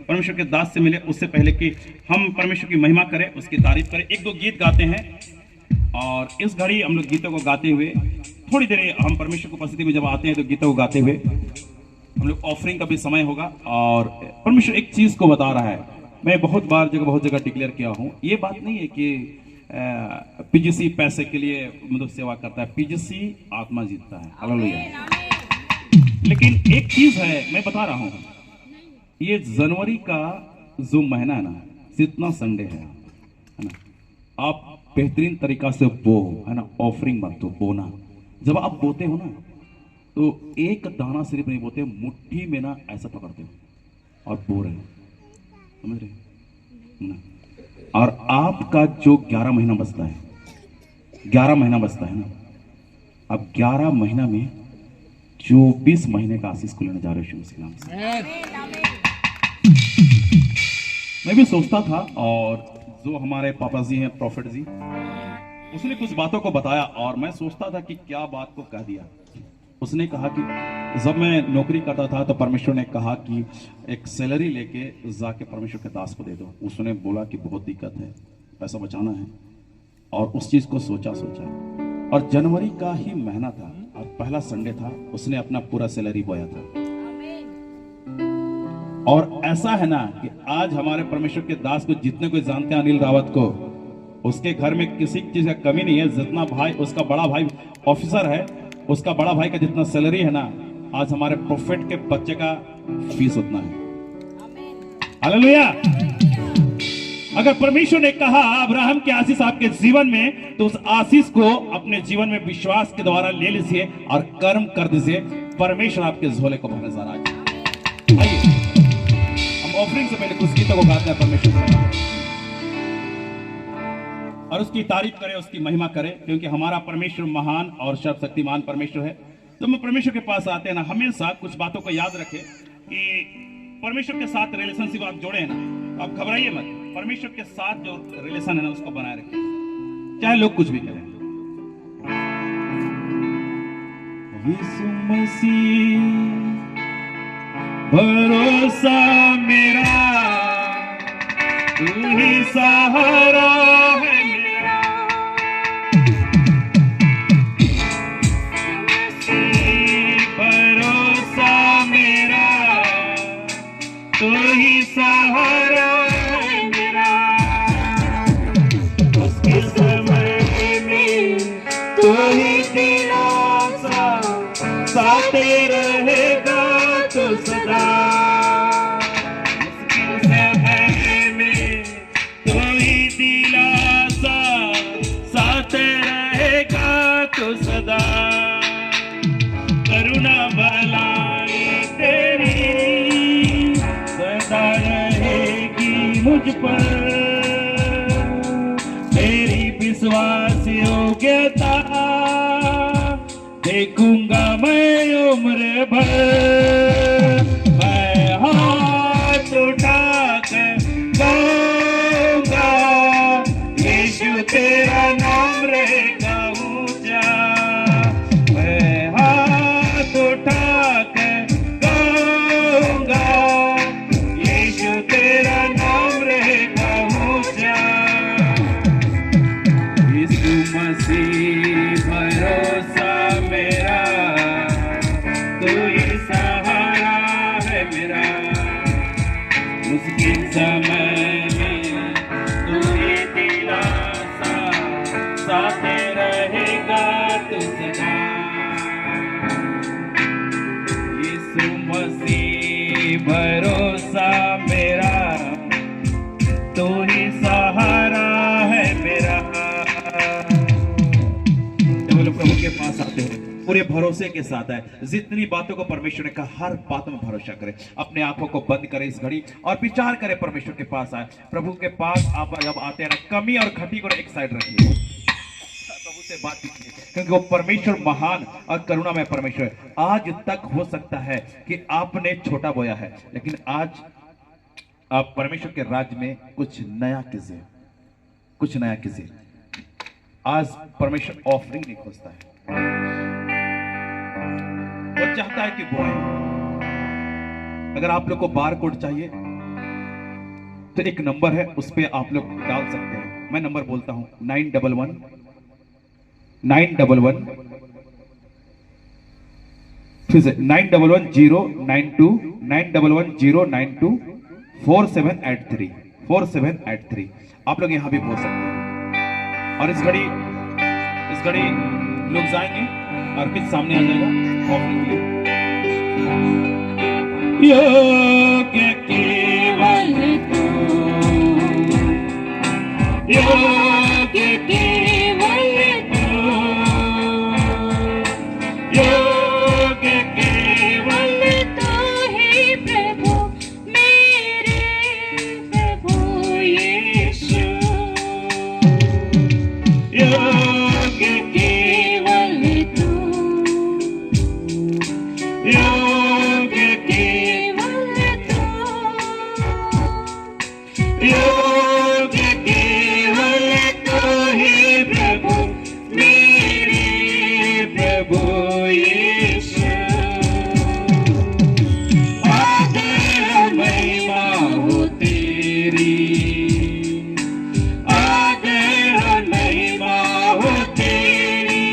परमेश्वर के दास से मिले, उससे पहले कि हम परमेश्वर की महिमा करें, उसकी तारीफ करें, एक दो गीत गाते हैं। और इस घड़ी हम लोग गीतों को गाते हुए थोड़ी देर हम परमेश्वर की उपस्थिति में जब आते हैं तो गीतों को गाते हुए हम लोग ऑफरिंग का भी समय होगा। और परमेश्वर एक चीज को बता रहा है, मैं बहुत जगह डिक्लेयर किया हूं, ये बात नहीं है कि पीजीसी पैसे के लिए मतलब सेवा करता है, पीजीसी आत्मा जीतता है। हालेलुया। लेकिन एक चीज है मैं बता रहा हूं, ये जनवरी का जो महीना है ना, जितना संडे है ना, आप बेहतरीन तरीका से बो, है ना, ऑफरिंग मत दो, बोना। जब आप बोते हो ना तो एक दाना सिर्फ नहीं बोते, मुट्ठी में ना ऐसा पकड़ते हो और बो रहे हो, समझ रहे ना। और आपका जो 11 महीना बचता है, 11 महीना बचता है ना, अब 11 महीना में 24 महीने का आशीष को लेने जा रहे हो यीशु मसीह नाम से। मैं भी सोचता था, और जो हमारे पापा जी हैं प्रॉफिट जी, उसने कुछ बातों को बताया और मैं सोचता था कि क्या बात को कह दिया। उसने कहा कि जब मैं नौकरी करता था तो परमेश्वर ने कहा कि एक सैलरी लेके जाके परमेश्वर के दास को दे दो। उसने बोला कि बहुत दिक्कत है, पैसा बचाना है, और उस चीज को सोचा और जनवरी का ही महीना था और पहला संडे था, उसने अपना पूरा सैलरी बोया था। और ऐसा है ना कि आज हमारे परमेश्वर के दास को जितने कोई जानते हैं, अनिल रावत को, उसके घर में किसी चीज का कमी नहीं है। जितना भाई, उसका बड़ा भाई ऑफिसर है, उसका बड़ा भाई का जितना सैलरी है ना, आज हमारे प्रोफेट के बच्चे का फीस उतना है। हालेलुया। अगर परमेश्वर ने कहा अब्राहम की आशीष आपके जीवन में, तो उस आशीष को अपने जीवन में विश्वास के द्वारा ले लीजिए और कर्म कर दीजिए। परमेश्वर आपके झोले को भरने जा रहा है। आइए हम ऑफरिंग से पहले कुछ गीतों को गाते हैं परमेश्वर से, और उसकी तारीफ करें, उसकी महिमा करें, क्योंकि हमारा परमेश्वर महान और सर्वशक्तिमान परमेश्वर है। तो हम परमेश्वर के पास आते हैं ना, हमेशा कुछ बातों को याद रखें कि परमेश्वर के साथ रिलेशनशिप आप जोड़े हैं ना, तो आप घबराइए मत। परमेश्वर के साथ जो रिलेशन है ना, उसको बनाए रखें, चाहे लोग कुछ भी करें। यीशु मसीह भरोसा मेरा, तू ही सहारा है मेरा। भरोसा मेरा, तू ही सहारा है मेरा। मुश्किल समय में तू ही दिलासा, साथ रहेगा तो सदा। मुश्किल समय में तू ही दिलासा, साथ रहेगा तो सदा। करुणा भलाई तेरी सदा रहेगी मुझ पर। तेरी विश्वास योग्यता देखूंगा मैं उम्र भर। मैं हाथ उठाकर गाऊंगा, यीशु तेरा नाम रहेगा ऊंचा। मैं हाथ उठाकर गाऊंगा, यीशु तेरा नाम रहेगा ऊंचा। यीशु मसीह भरोसा मेरा, तू ही सहारा है मेरा। मुश्किल समय में तू ही दिलासा, साथ रहेगा तू सदा। यीशु मसीह भरोसा मेरा, तू ही सहारा है मेरा। जब लोग प्रभु के पास आते हैं पूरे भरोसे के साथ है, जितनी बातों को परमेश्वर ने कहा हर बात में भरोसा करें। अपने आंखों को बंद करें इस घड़ी और विचार करें, परमेश्वर के पास आए। प्रभु के पास आप जब आते हैं ना, कमी और घटी को एक साइड रखिए, प्रभु से बात कीजिए, क्योंकि वो परमेश्वर महान और करुणा में परमेश्वर है। आज तक हो सकता है कि आपने छोटा बोया है, लेकिन आज आप परमेश्वर के राज्य में कुछ नया कीजिए। कुछ नया कीजिए। आज परमेश्वर ऑफरिंग नहीं खोजता है, वो चाहता है कि बोए। अगर आप लोग को बार कोड चाहिए तो एक नंबर है, उस पर आप लोग डाल सकते हैं। मैं नंबर बोलता हूं 911 911 फिर से 911092 911092 4783 4783। आप लोग यहां भी बोल सकते हैं। और इस घड़ी लोग जाएंगे और फिर सामने आ जाएगा ऑफरिंग के लिए। योग्य केवल तू, योग्य केवल तू, योग्य केवल तो हे प्रभु मेरे प्रभु यीशु, योग्य केवल तू, योग्य केवल तू, योग्य केवल तू हे प्रभु मेरे प्रभु यीशु। आदर महिमा हो तेरी, आदर महिमा हो तेरी,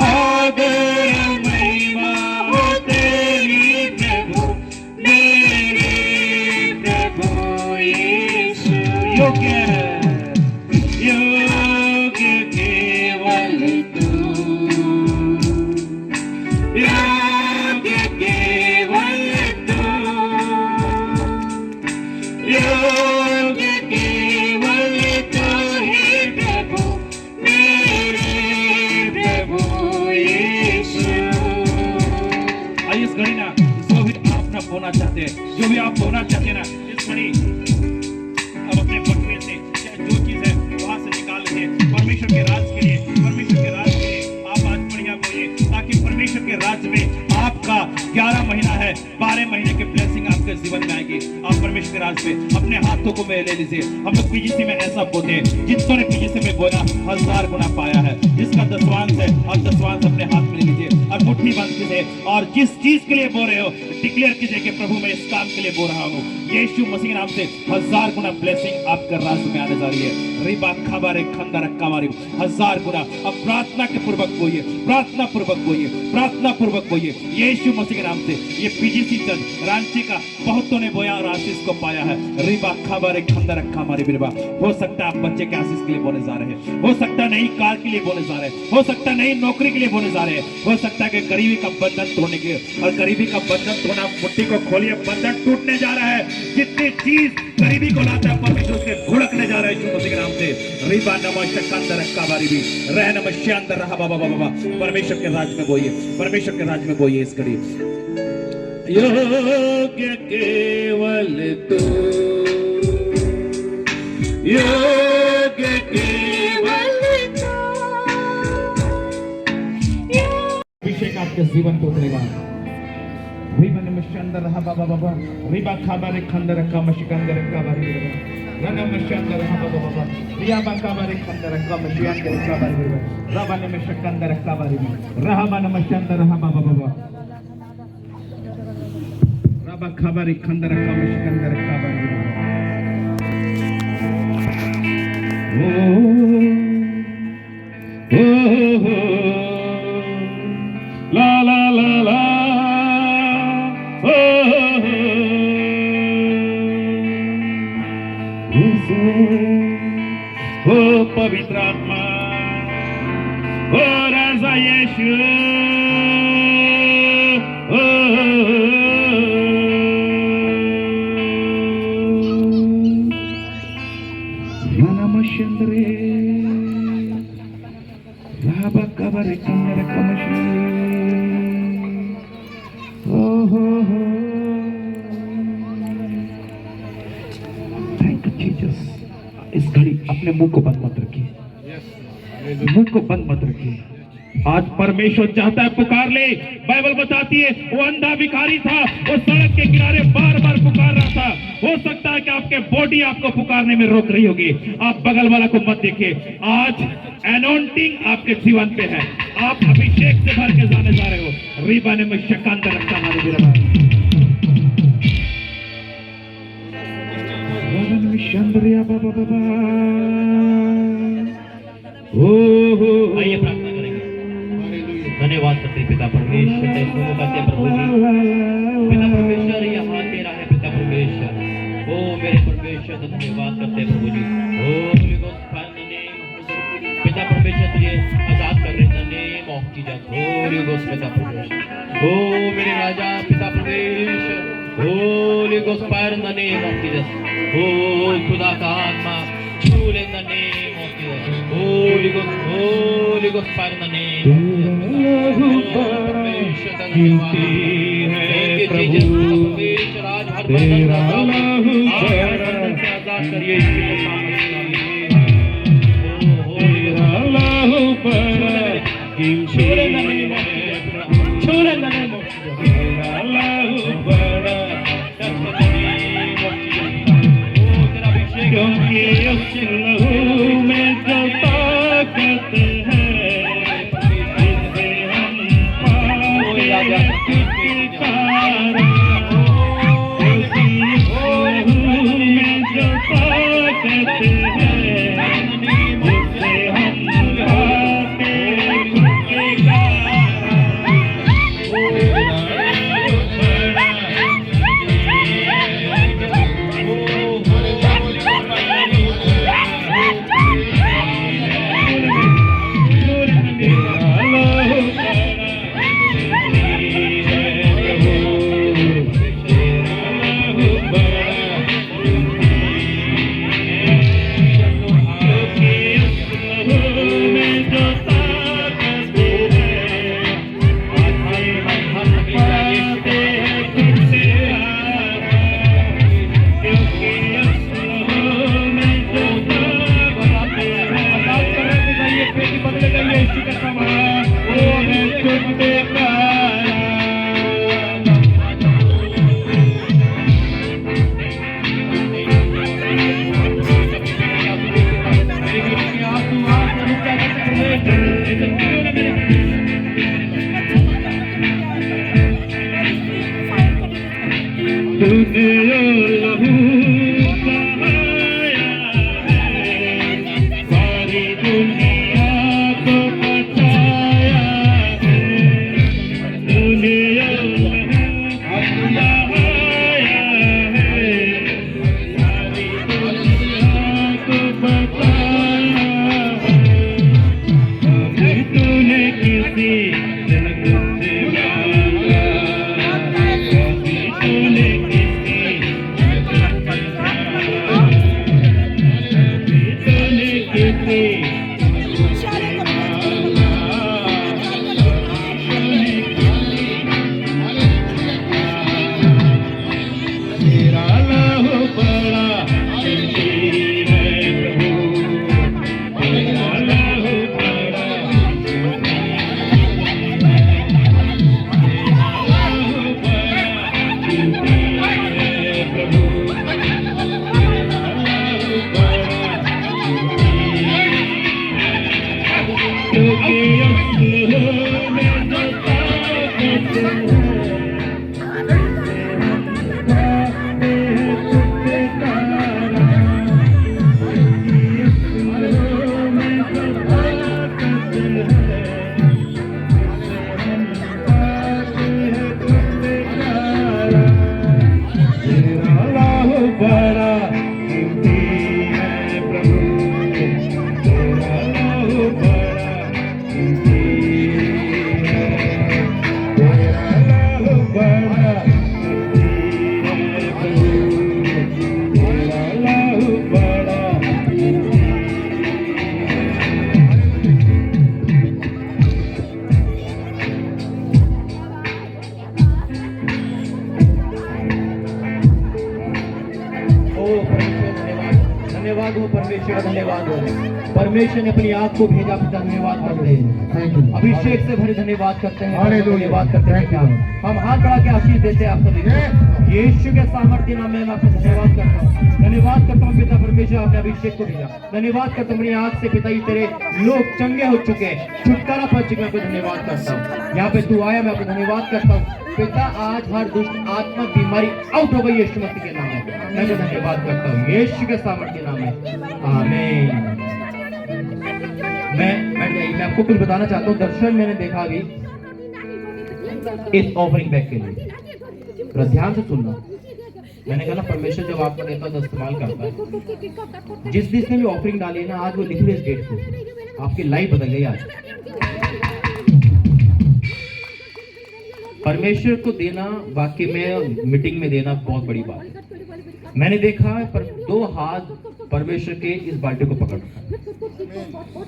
आदर महिमा हो तेरी प्रभु मेरे प्रभु यीशु। योग्य केवल तू, योग्य केवल तू, योग्य केवल तू हे प्रभु मेरे प्रभु यीशु। आइए इस घड़ी ना जो भी आप ना बोलना चाहते हैं, जो भी आप बोलना चाहते हैं ना, इस घड़ी अब अपने बटुए से चाहे जो चीज है वहां से निकाल लीजिए। परमेश्वर के राज के लिए, परमेश्वर के राज के लिए आप आज बढ़िया बोलिए, ताकि परमेश्वर के राज में आपका 11 महीना है, 12 महीने की ब्लेसिंग आपके जीवन में आएगी। आप परमेश्वर के राज में अपने हाथों को में ले लीजिए। हम लोग पीजीसी में ऐसा बोलते हैं, जितनों ने पीजीसी में बोला 1000 गुना पाया है। जिसका दसवांश है आप दसवांश अपने हाथ में ले लीजिए और मुट्ठी बंद कीजिए, और जिस चीज के लिए बोल रहे हो डिक्लेयर कीजिए कि प्रभु मैं इस काम के लिए बोल रहा हूँ। यीशु मसीह के नाम से 1000 गुना ब्लेसिंग आपके राज में आने जा रही है। रिबा खबारे खंदा रक्का मारी 1000 गुना। अब प्रार्थना के पूर्वक बोलिए, प्रार्थना पूर्वक बोलिए, प्रार्थना पूर्वक बोलिए यीशु मसीह के नाम से। ये पीजीसी चर्च रांची का बहुतों ने बोया और आशीष को पाया है। रिबा खबारे खंदा रक्का मारी बिरबा। हो सकता है आप बच्चे के आशीष के लिए बोले जा रहे हैं, हो सकता है नई कार के लिए बोले जा रहे हैं, हो सकता है नई नौकरी के लिए बोले जा रहे हैं, हो सकता है कि गरीबी का बंधन तोड़ने के लिए। और गरीबी का बंधन तोड़ना, मुट्ठी को खोलिए, बंधन टूटने जा रहा है। जितनी चीज गरीबी को लाता है परमेश्वर उसके घुड़कने जा रहा है यीशु मसीह के नाम से। रिबा नमः अंदर रखा बारी भी रह नमः अंदर रहा बाबा बाबा। परमेश्वर के राज में बोइए, परमेश्वर के राज में बोइए इस घड़ी। योग्य केवल तू, योग्य केवल तू। अभिषेक आपके जीवन को उतरेगा। रिबा नमः अंदर रहा बाबा बाबा। रिबा खाबारे खंदर रखा मशिकंदर रखा बारी बाबा। नमः अंदर रहा बाबा बाबा। रिया बाका बारे खंदर रखा मशिकंदर रखा बारी बाबा। रबा नमः अंदर रखा बारी बाबा। रहा नमः अंदर रहा बाबा बाबा। रबा खाबारे खंदर रखा मशिकंदर रखा बारी बाबा। ओ ला ला ला ला ओ पवित्र आत्मा, ओ राजा यीशु, नमश्चंद्रे राबा कबरे कमरे कमशे। Thank you Jesus. इस घड़ी अपने मुंह को बंद मत रखिए, मुंह को बंद मत रखिए। आज परमेश्वर चाहता है पुकार ले। बाइबल बताती है वो अंधा भिखारी था, वो सड़क के किनारे बार बार पुकार रहा था। हो सकता है कि आपके बॉडी आपको पुकारने में रोक रही होगी। आप बगल वाला को मत देखिए। आज एनोइंटिंग आपके जीवन पे है, आप अभिषेक से भर के जाने जा रहे हो। रिबाने में शकांत रखता हमारे बिरबा आइए प्रार्थना करेंगे। धन्यवाद करते हैं पिता परमेश्वर, तेरे स्तुति करते हैं प्रभु जी। पिता परमेश्वर यहाँ तेरा है पिता परमेश्वर। ओ मेरे परमेश्वर धन्यवाद करते हैं प्रभु जी। ओ होली गोस्ट फाइनल नेम पिता परमेश्वर तुझे आजाद कर रहे हैं name of Jesus. Holy Ghost पिता परमेश्वर। ओ मेरे राजा पिता परमेश्वर। Holy Ghost fire in the name of Jesus. ओ खुदा का आत्मा छू ले in the name of Jesus. Holy Ghost fire in the name of Jesus. परमेश्वर धन्यवाद है प्रभु। परमेश्वर आज हर बंधन से आजाद करिए इसके परमेश्वर का धन्यवाद हो। परमेश्वर ने अपनी आग को भेजा, पिता धन्यवाद करते हैं, अभिषेक से भरे धन्यवाद करते हैं, धन्यवाद करते हैं पिता। हम हाथ बढ़ा के आशीष देते हैं आप सभी को। यीशु के सामर्थ्य नाम में मैं आपको धन्यवाद करता हूँ, धन्यवाद करता हूँ पिता परमेश्वर, आपने अभिषेक को भेजा। धन्यवाद करता हूँ अपनी आग से पिता, ये तेरे लोग चंगे हो चुके, छुटकारा पा चुके, मैं आपको धन्यवाद करता हूँ। यहाँ पे तू आया, मैं आपको धन्यवाद करता हूँ पिता। आज हर दुष्ट आत्मा बीमारी आउट हो गई यीशु मसीह के नाम में, मैं आपको धन्यवाद करता हूँ यीशु के सामर्थ्य नाम में, आमीन। मैं आपको कुछ बताना चाहता हूँ। दर्शन मैंने देखा अभी इस ऑफरिंग बैग के लिए, थोड़ा ध्यान से सुनना। मैंने कहा ना परमेश्वर जब आपको देता है तो इस्तेमाल करता है। जिसने भी ऑफरिंग डाली है ना, आज वो लिख लो इस डेट को, आपकी लाइफ बदल गई आज। परमेश्वर को देना वाकई में मीटिंग में देना बहुत बड़ी बात है। मैंने देखा पर 2 हाथ परमेश्वर के इस बाल्टी को पकड़ रखा,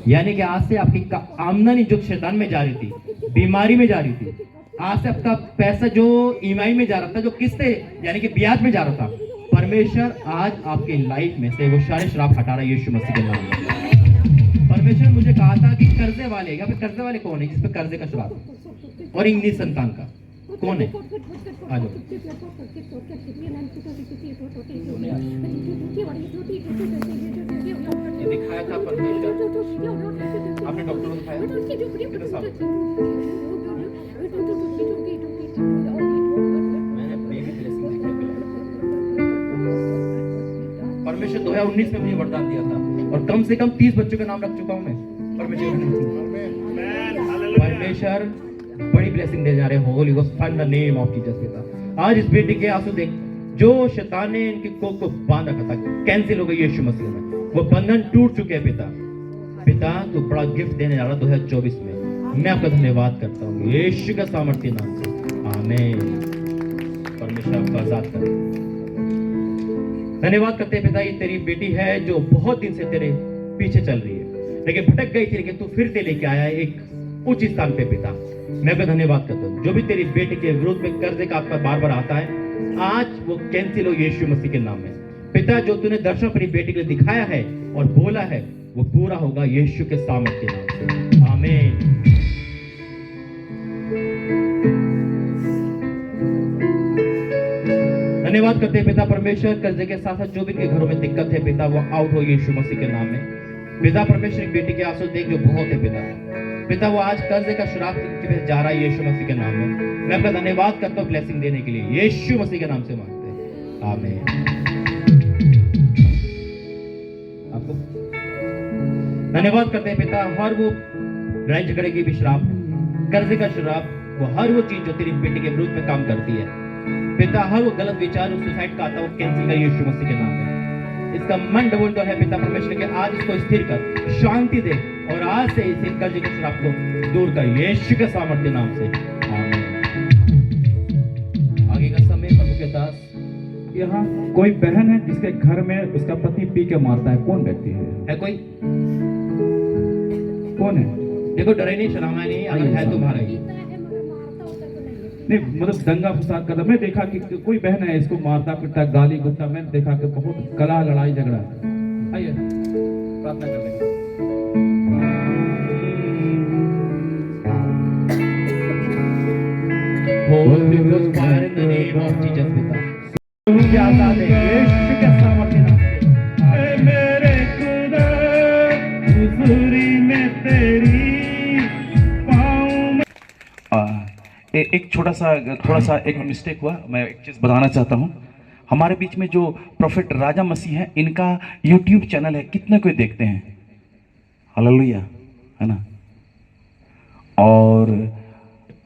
यानी कि आज से आपकी आमदनी जो शैतान में जा रही थी, बीमारी में जा रही थी, आज से आपका पैसा जो ईएमआई में जा रहा था, जो किस्ते यानी कि ब्याज में जा रहा था, परमेश्वर आज आपकी लाइफ में से वो सारे श्राप हटा रहा है यीशु मसीह के नाम में। परमेश्वर ने मुझे कहा था कि कर्जे वाले, यहाँ पे कर्जे वाले कौन है जिसपे कर्जे का श्राप और इंग्लिश संतान का कौन है? आ जाओ। ये दिखाया था परमेश्वर, आपने डॉक्टर को दिखाया कितने साल? मैंने बेबी ब्लेसिंग देखा। परमेश्वर 2019 में मुझे वरदान दिया था और कम से कम 30 बच्चों का नाम रख चुका हूं मैं परमेश्वर बड़ी ब्लेसिंग दे जा रहे हैं। Holi ghost in the name of Jesus पिता। आज इस बेटी के आंसू देख, जो शैतान ने इनकी कोख को बांध रखा था, कैंसिल हो गई यीशु मसीह में, वो बंधन टूट चुके हैं पिता। पिता तो बड़ा गिफ्ट देने जा रहा 2024 में, मैं आपका धन्यवाद करता हूँ यीशु के सामर्थ्य नाम से, आमीन। परमेश्वर आपको आजाद करे। धन्यवाद करते हैं पिता, ये तेरी बेटी है जो बहुत दिन से तेरे पीछे चल रही है, लेकिन भटक गई थी, लेकिन तू फिर से लेके आया एक उच्च स्थान पे पिता। मैं आपका धन्यवाद करता हूँ। जो भी तेरी बेटी के विरोध में कर्जे का आपका बार बार आता है, आज वो कैंसिल हो यीशु मसीह के नाम में पिता। जो तूने दर्शन अपनी बेटी के लिए दिखाया है और बोला है, वो पूरा होगा यीशु के सामर्थ्य के नाम से, आमीन। धन्यवाद करते हैं पिता परमेश्वर, कर्जे के साथ साथ जो भी इनके घरों में दिक्कत है पिता, वो आउट हो यीशु मसीह के नाम में पिता। परमेश्वर एक बेटी के आंसू देख जो बहुत है पिता, वो आज कर्जे का श्राप इनके पे जा रहा है यीशु मसीह के नाम में। मैं आपका धन्यवाद करता हूँ ब्लेसिंग देने के लिए, यीशु मसीह के नाम से मांगते हैं, आमीन। आपको धन्यवाद करते हैं पिता। हर वो लड़ाई झगड़े की भी श्राप, कर्जे का श्राप, वो हर वो चीज जो तेरी बेटी के विरुद्ध में काम करती है पिता, हर वो गलत विचार सुसाइड का आता है, वो कैंसिल कर यीशु मसीह के नाम में। इसका मन डबल तो है पिता परमेश्वर के, आज इसको स्थिर कर, शांति दे और आज से इस कर्जे के श्राप को दूर कर यीशु के सामर्थ्य नाम से, आमीन। आगे का समय प्रभु के दास। यहाँ कोई बहन है जिसके घर में उसका पति पी के मारता है, कौन व्यक्ति है कोई? कौन है? देखो डरे नहीं, शर्मा नहीं, अगर है तुम्हारा ही नहीं, मतलब दंगा फसाद करता। मैं देखा कि कोई बहन है इसको मारता पीटता, गाली गुस्सा, मैंने देखा कि बहुत कला लड़ाई झगड़ा। आइए प्रार्थना कर लेंगे। Holy Ghost fire in the name of Jesus पिता, तुम क्या आजाद है यीशु के सामर्थ्य नाम से, मेरे खुदा हुजूरी में तेरी पाऊं। एक थोड़ा सा एक मिस्टेक हुआ, मैं एक चीज़ बताना चाहता हूँ। हमारे बीच में जो प्रोफेट राजा मसीह हैं, इनका यूट्यूब चैनल है, कितने कोई देखते हैं? हालेलुया, है ना। और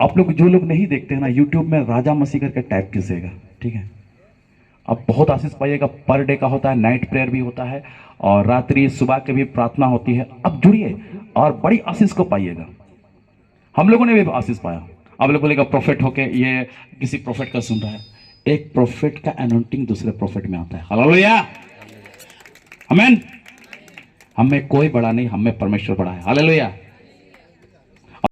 आप लोग जो लोग नहीं देखते हैं ना, यूट्यूब में राजा मसीह करके टाइप कीजिएगा, ठीक है। आप बहुत आशीष पाइएगा। पर डे का होता है, नाइट प्रेयर भी होता है और रात्रि सुबह के भी प्रार्थना होती है। अब जुड़िए और बड़ी आशीष को पाइएगा। हम लोगों ने भी आशीष पाया। आप लोग बोलेगा प्रोफेट होके ये किसी प्रोफेट का सुन रहा है, एक प्रोफेट का एनॉइंटिंग दूसरे प्रोफेट में आता है। हालेलुया, आमीन। हमें कोई बड़ा नहीं, हमें परमेश्वर बड़ा है। हालेलुया।